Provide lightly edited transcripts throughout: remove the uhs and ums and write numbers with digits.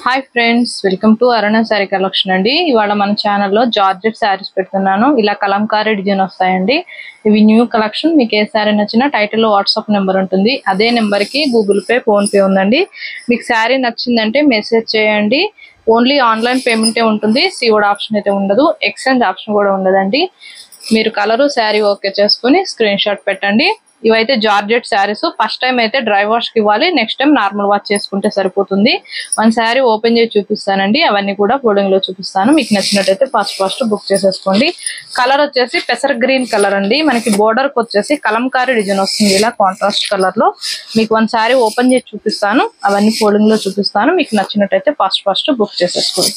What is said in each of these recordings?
Hi friends, welcome to Aruna sorry collection అండి. ఇవాళ మన ఛానల్లో జార్జెట్ శారీస్ పెడుతున్నాను. ఇలా కలంకారీ డిజైన్ వస్తాయండి. ఇవి న్యూ కలెక్షన్. మీకు ఏ శారీ నచ్చినా టైటిల్లో వాట్సాప్ నెంబర్ ఉంటుంది. అదే నెంబర్కి గూగుల్ పే, ఫోన్పే ఉందండి. మీకు శారీ నచ్చిందంటే మెసేజ్ చేయండి. ఓన్లీ ఆన్లైన్ పేమెంటే ఉంటుంది. సీఓడి ఆప్షన్ అయితే ఉండదు. ఎక్స్చేంజ్ ఆప్షన్ కూడా ఉండదండి. మీరు కలరు శారీ ఓకే చేసుకుని స్క్రీన్ షాట్ పెట్టండి. ఇవైతే జార్జెట్ శారీస్. ఫస్ట్ టైం అయితే డ్రై వాష్ కి ఇవ్వాలి, నెక్స్ట్ టైం నార్మల్ వాష్ చేసుకుంటే సరిపోతుంది. వన్ శారీ ఓపెన్ చేసి చూపిస్తానండి. అవన్నీ కూడా ఫోల్డింగ్ లో చూపిస్తాను. మీకు నచ్చినట్టయితే ఫస్ట్ బుక్ చేసేసుకోండి. కలర్ వచ్చేసి పెసర్ గ్రీన్ కలర్ అండి. మనకి బోర్డర్ కి వచ్చేసి కలంకారీ డిజైన్ వస్తుంది ఇలా కాంట్రాస్ట్ కలర్ లో. మీకు వన్ శారీ ఓపెన్ చేసి చూపిస్తాను, అవన్నీ ఫోల్డింగ్ లో చూపిస్తాను. మీకు నచ్చినట్టయితే ఫస్ట్ బుక్ చేసేసుకోండి.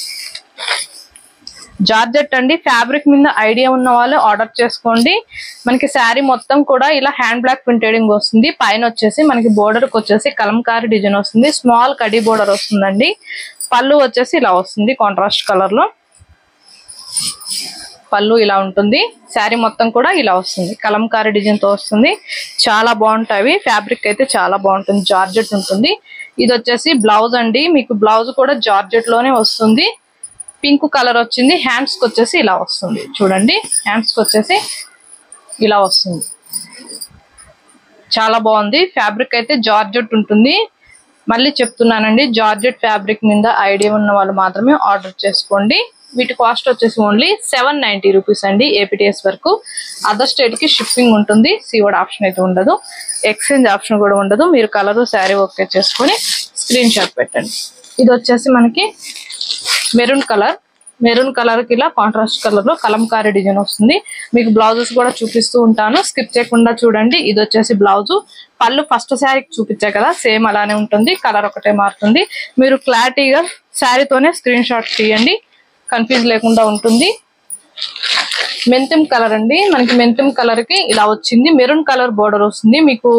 జార్జెట్ అండి, ఫ్యాబ్రిక్ మీద ఐడియా ఉన్న వాళ్ళు ఆర్డర్ చేసుకోండి. మనకి శారీ మొత్తం కూడా ఇలా హ్యాండ్ బ్లాక్ ప్రింటెడింగ్ వస్తుంది. పైన వచ్చేసి మనకి బోర్డర్ కి వచ్చేసి కలంకారీ డిజైన్ వస్తుంది. స్మాల్ కడి బోర్డర్ వస్తుందండి. పళ్ళు వచ్చేసి ఇలా వస్తుంది కాంట్రాస్ట్ కలర్ లో. పళ్ళు ఇలా ఉంటుంది. శారీ మొత్తం కూడా ఇలా వస్తుంది. కలంకారీ డిజైన్ తో వస్తుంది. చాలా బాగుంటాయి. ఫ్యాబ్రిక్ అయితే చాలా బాగుంటుంది. జార్జెట్ ఉంటుంది. ఇది వచ్చేసి బ్లౌజ్ అండి. మీకు బ్లౌజ్ కూడా జార్జెట్ లోనే వస్తుంది. పింక్ కలర్ వచ్చింది. హ్యాండ్స్ కి వచ్చేసి ఇలా వస్తుంది. చూడండి, హ్యాండ్స్ కి వచ్చేసి ఇలా వస్తుంది. చాలా బాగుంది. ఫ్యాబ్రిక్ అయితే జార్జెట్ ఉంటుంది. మళ్ళీ చెప్తున్నానండి, జార్జెట్ ఫ్యాబ్రిక్ మీద ఐడియా ఉన్న వాళ్ళు మాత్రమే ఆర్డర్ చేసుకోండి. వీటి కాస్ట్ వచ్చేసి ఓన్లీ 790 రూపీస్ అండి. ఏపీటీఎస్ వరకు. అదర్ స్టేట్ కి షిప్పింగ్ ఉంటుంది. సీఓడి ఆప్షన్ అయితే ఉండదు. ఎక్స్చేంజ్ ఆప్షన్ కూడా ఉండదు. మీరు కలర్ శారీ ఓకే చేసుకొని స్క్రీన్ షాట్ పెట్టండి. ఇది వచ్చేసి మనకి మెరూన్ కలర్ కి ఇలా కాంట్రాస్ట్ కలర్ లో కలంకారీ డిజైన్ వస్తుంది. మీకు బ్లౌజెస్ కూడా చూపిస్తూ ఉంటాను, స్కిప్ చేయకుండా చూడండి. ఇది వచ్చేసి బ్లౌజ్. పళ్ళు ఫస్ట్ శారీకి చూపించా కదా, సేమ్ అలానే ఉంటుంది. కలర్ ఒకటే మారుతుంది. మీరు క్లారిటీగా శారీతోనే స్క్రీన్ షాట్ తీయండి, కన్ఫ్యూజ్ లేకుండా ఉంటుంది. మెంతిం కలర్ అండి. మనకి మెంతిం కలర్ కి ఇలా వచ్చింది. మెరూన్ కలర్ బోర్డర్ వస్తుంది. మీకు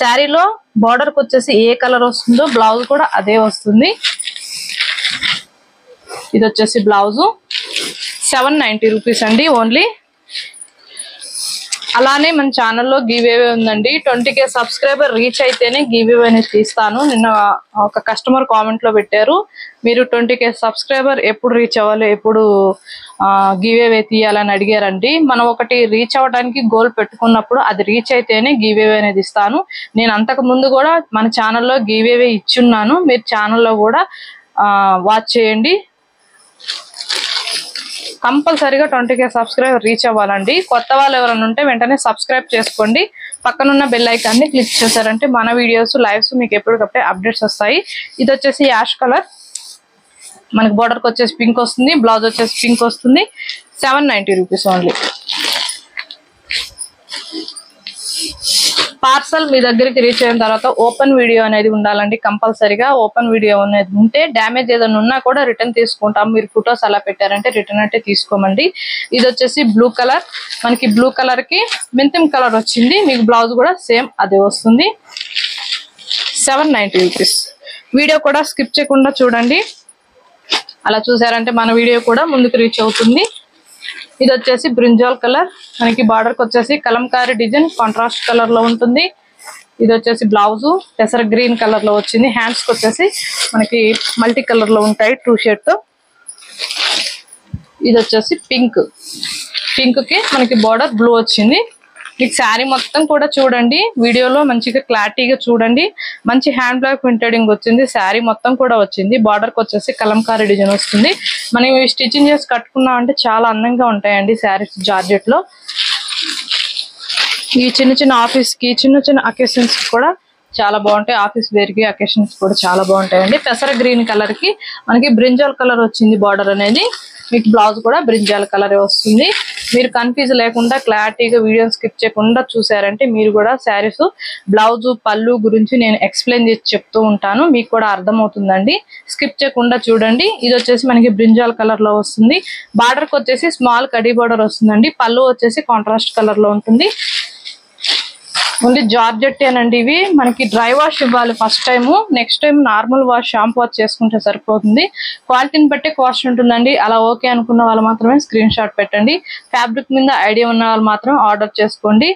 శారీలో బోర్డర్ కి వచ్చేసి ఏ కలర్ వస్తుందో బ్లౌజ్ కూడా అదే వస్తుంది. ఇది వచ్చేసి బ్లౌజ్. 790 రూపీస్ అండి ఓన్లీ. అలానే మన ఛానల్లో గివ్ అవే ఉందండి. 20K సబ్స్క్రైబర్ రీచ్ అయితేనే గివ్ అవే అనేది తీస్తాను. నిన్న ఒక కస్టమర్ కామెంట్ లో పెట్టారు, మీరు 20K సబ్స్క్రైబర్ ఎప్పుడు రీచ్ అవ్వాలి, ఎప్పుడు గివ్ అవే తీయాలని అడిగారండి. మనం ఒకటి రీచ్ అవ్వడానికి గోల్ పెట్టుకున్నప్పుడు అది రీచ్ అయితేనే గివ్ అవే అనేది ఇస్తాను. నేను అంతకు ముందు కూడా మన ఛానల్లో గివ్ అవే ఇచ్చున్నాను. మీరు ఛానల్లో కూడా వాచ్ చేయండి. కంపల్సరీగా 20K సబ్స్క్రైబర్ రీచ్ అవ్వాలండి. కొత్త వాళ్ళు ఎవరైనా ఉంటే వెంటనే సబ్స్క్రైబ్ చేసుకోండి. పక్కనున్న బెల్ ఐకాన్ని క్లిక్ చేశారంటే మన వీడియోస్, లైవ్స్ మీకు ఎప్పటికప్పుడే అప్డేట్స్ వస్తాయి. ఇది వచ్చేసి యాష్ కలర్. మనకి బోర్డర్కి వచ్చేసి పింక్ వస్తుంది. బ్లౌజ్ వచ్చేసి పింక్ వస్తుంది. 790 రూపీస్ ఓన్లీ. పార్సల్ మీ దగ్గరికి రీచ్ అయిన తర్వాత ఓపెన్ వీడియో అనేది ఉండాలండి. కంపల్సరీగా ఓపెన్ వీడియో అనేది ఉంటే డ్యామేజ్ ఏదైనా ఉన్నా కూడా రిటర్న్ తీసుకుంటాం. మీరు ఫొటోస్ అలా పెట్టారంటే రిటర్న్ అంటే తీసుకోమండి. ఇది వచ్చేసి బ్లూ కలర్. మనకి బ్లూ కలర్ కి మెంతిం కలర్ వచ్చింది. మీకు బ్లౌజ్ కూడా సేమ్ అదే వస్తుంది. 790 రూపీస్. వీడియో కూడా స్కిప్ చేయకుండా చూడండి. అలా చూసారంటే మన వీడియో కూడా ముందుకు రీచ్ అవుతుంది. ఇది వచ్చేసి బ్రింజాల్ కలర్. మనకి బార్డర్ కి వచ్చేసి కలంకారీ డిజైన్ కాంట్రాస్ట్ కలర్ లో ఉంటుంది. ఇది వచ్చేసి బ్లౌజ్ పెసర గ్రీన్ కలర్ లో వచ్చింది. హ్యాండ్స్ కి వచ్చేసి మనకి మల్టీ కలర్ లో ఉంటాయి, 2 షేడ్ తో. ఇది వచ్చేసి పింక్ కి మనకి బార్డర్ బ్లూ వచ్చింది. మీకు శారీ మొత్తం కూడా చూడండి, వీడియోలో మంచిగా క్లారిటీగా చూడండి. మంచి హ్యాండ్ బ్లాక్ ప్రింటెడింగ్ వచ్చింది. శారీ మొత్తం కూడా వచ్చింది. బార్డర్ కి వచ్చేసి కలంకారీ డిజైన్ వస్తుంది. మనం ఇవి స్టిచ్చింగ్ చేసి కట్టుకున్నాం అంటే చాలా అందంగా ఉంటాయండి శారీస్ జార్జెట్ లో. ఈ చిన్న ఆఫీస్ కి, చిన్న అకేషన్స్ కూడా చాలా బాగుంటాయి. ఆఫీస్ వేర్ కి, అకేషన్స్ కూడా చాలా బాగుంటాయండి. పెసర గ్రీన్ కలర్ కి మనకి బ్రింజాల్ కలర్ వచ్చింది బార్డర్ అనేది. మీకు బ్లౌజ్ కూడా బ్రింజాల్ కలర్ వస్తుంది. మీరు కన్ఫ్యూజ్ లేకుండా క్లారిటీగా వీడియో స్కిప్ చేయకుండా చూసారంటే మీరు కూడా శారీస్ బ్లౌజ్, పళ్ళు గురించి నేను ఎక్స్ప్లెయిన్ చేసి చెప్తూ ఉంటాను, మీకు కూడా అర్థమవుతుందండి. స్కిప్ చేయకుండా చూడండి. ఇది వచ్చేసి మనకి బ్రింజాల్ కలర్ లో వస్తుంది. బార్డర్ కి వచ్చేసి స్మాల్ కడీ బార్డర్ వస్తుందండి. పళ్ళు వచ్చేసి కాంట్రాస్ట్ కలర్ లో ఉంటుంది. ఓన్లీ జార్జెట్ ఏనండి ఇవి. మనకి డ్రై వాష్ ఇవ్వాలి first time. Next time normal wash, shampoo wash చేసుకుంటే సరిపోతుంది. క్వాలిటీని బట్టే కాస్ట్ ఉంటుందండి. అలా ఓకే అనుకున్న వాళ్ళు మాత్రమే స్క్రీన్ షాట్ పెట్టండి. ఫ్యాబ్రిక్ మీద ఐడియా ఉన్న వాళ్ళు మాత్రం ఆర్డర్ చేసుకోండి.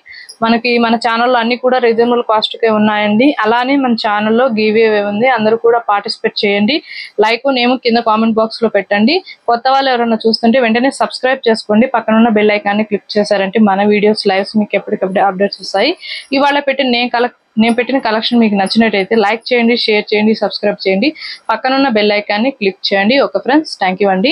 మనకి మన ఛానల్లో అన్ని కూడా రీజనబుల్ కాస్ట్ కే ఉన్నాయండి. అలానే మన ఛానల్లో గివ్ అవే ఉంది, అందరూ కూడా పార్టిసిపేట్ చేయండి. లైక్ నేమ్ కింద కామెంట్ బాక్స్ లో పెట్టండి. కొత్త వాళ్ళు ఎవరైనా చూస్తుంటే వెంటనే సబ్స్క్రైబ్ చేసుకోండి. పక్కన ఉన్న బెల్ ఐకాన్ని క్లిక్ చేశారంటే మన వీడియోస్ లైవ్స్ మీకు ఎప్పటికప్పుడు అప్డేట్స్ వస్తాయి. ఇవాళ నేను పెట్టిన కలెక్షన్ మీకు నచ్చినట్టయితే లైక్ చేయండి, షేర్ చేయండి, సబ్స్క్రైబ్ చేయండి. పక్కన ఉన్న బెల్ ఐకాన్ని క్లిక్ చేయండి. ఓకే ఫ్రెండ్స్, థ్యాంక్ యూ అండి.